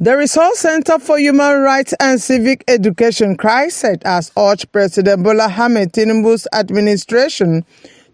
The Resource Center for Human Rights and Civic Education, CHRICED, has urged President Bola Ahmed Tinubu's administration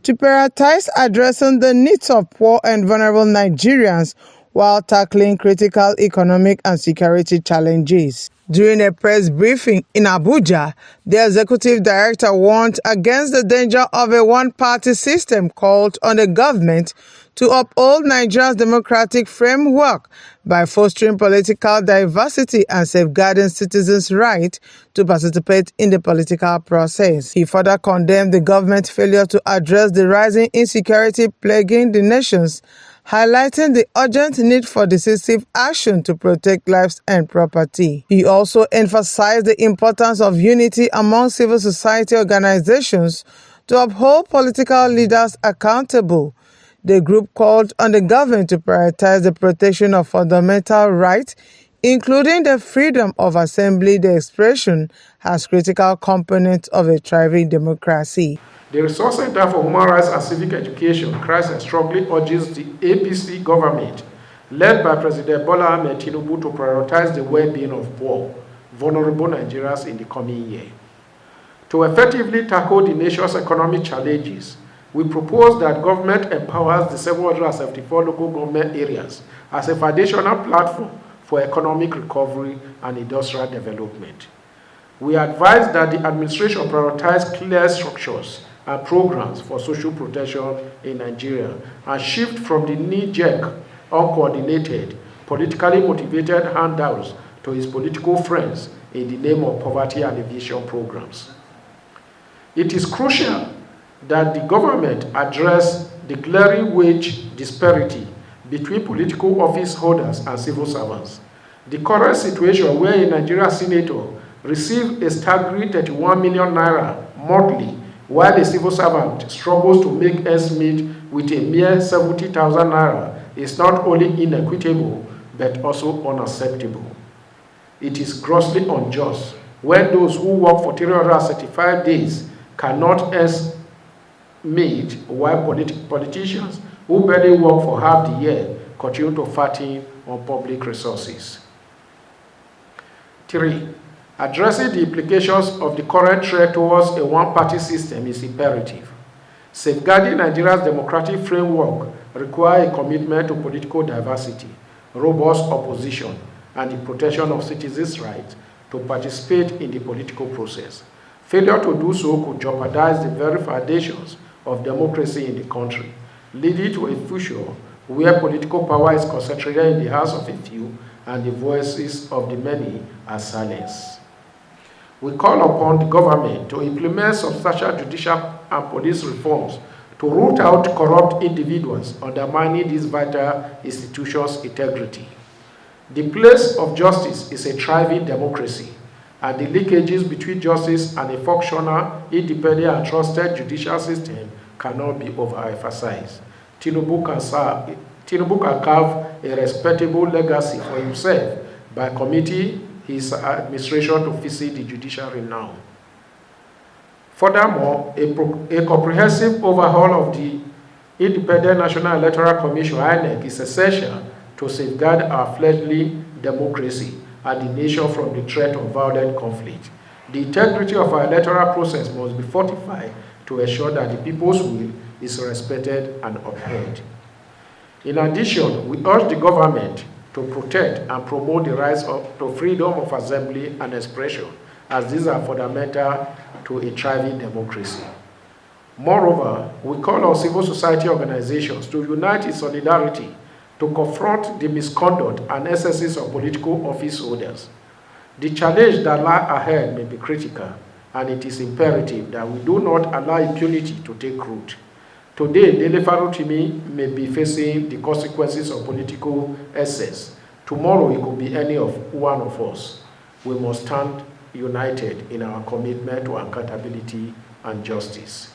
to prioritize addressing the needs of poor and vulnerable Nigerians while tackling critical economic and security challenges. During a press briefing in Abuja, the executive director warned against the danger of a one-party system, called on the government to uphold Nigeria's democratic framework by fostering political diversity and safeguarding citizens' right to participate in the political process. He further condemned the government's failure to address the rising insecurity plaguing the nations, highlighting the urgent need for decisive action to protect lives and property. He also emphasized the importance of unity among civil society organizations to uphold political leaders accountable. The group called on the government to prioritize the protection of fundamental rights, including the freedom of assembly, the expression, as critical components of a thriving democracy. The Resource Center for Human Rights and Civic Education, CHRICED, strongly urges the APC government, led by President Bola Ahmed Tinubu, to prioritize the well-being of poor, vulnerable Nigerians in the coming year. To effectively tackle the nation's economic challenges, we propose that government empowers the 774 local government areas as a foundational platform for economic recovery and industrial development. We advise that the administration prioritize clear structures and programs for social protection in Nigeria and shift from the knee-jerk, uncoordinated, politically motivated handouts to its political friends in the name of poverty alleviation programs. It is crucial that the government address the glaring wage disparity between political office holders and civil servants. The current situation where a Nigerian senator receives a staggering 31 million naira monthly, while a civil servant struggles to make ends meet with a mere 70,000 naira, is not only inequitable but also unacceptable. It is grossly unjust when those who work for 335 days cannot earn meet, while politicians who barely work for half the year continue to fatten on public resources. 3. Addressing the implications of the current trend towards a one-party system is imperative. Safeguarding Nigeria's democratic framework requires a commitment to political diversity, robust opposition, and the protection of citizens' rights to participate in the political process. Failure to do so could jeopardize the very foundations of democracy in the country, leading to a future where political power is concentrated in the hands of a few and the voices of the many are silenced. We call upon the government to implement substantial judicial and police reforms to root out corrupt individuals undermining these vital institutions' integrity. The place of justice is a thriving democracy, and the leakages between justice and a functional, independent, and trusted judicial system cannot be overemphasized. Tinubu can carve a respectable legacy for himself by committing his administration to visit the judiciary now. Furthermore, a comprehensive overhaul of the Independent National Electoral Commission (INEC) is essential to safeguard our fledgling democracy and the nation from the threat of violent conflict. The integrity of our electoral process must be fortified to ensure that the people's will is respected and upheld. In addition, we urge the government to protect and promote the rights to freedom of assembly and expression, as these are fundamental to a thriving democracy. Moreover, we call on civil society organizations to unite in solidarity to confront the misconduct and excesses of political office holders. The challenge that lies ahead may be critical, and it is imperative that we do not allow impunity to take root. Today, Dele Farotimi may be facing the consequences of political excess. Tomorrow, it could be any one of us. We must stand united in our commitment to accountability and justice.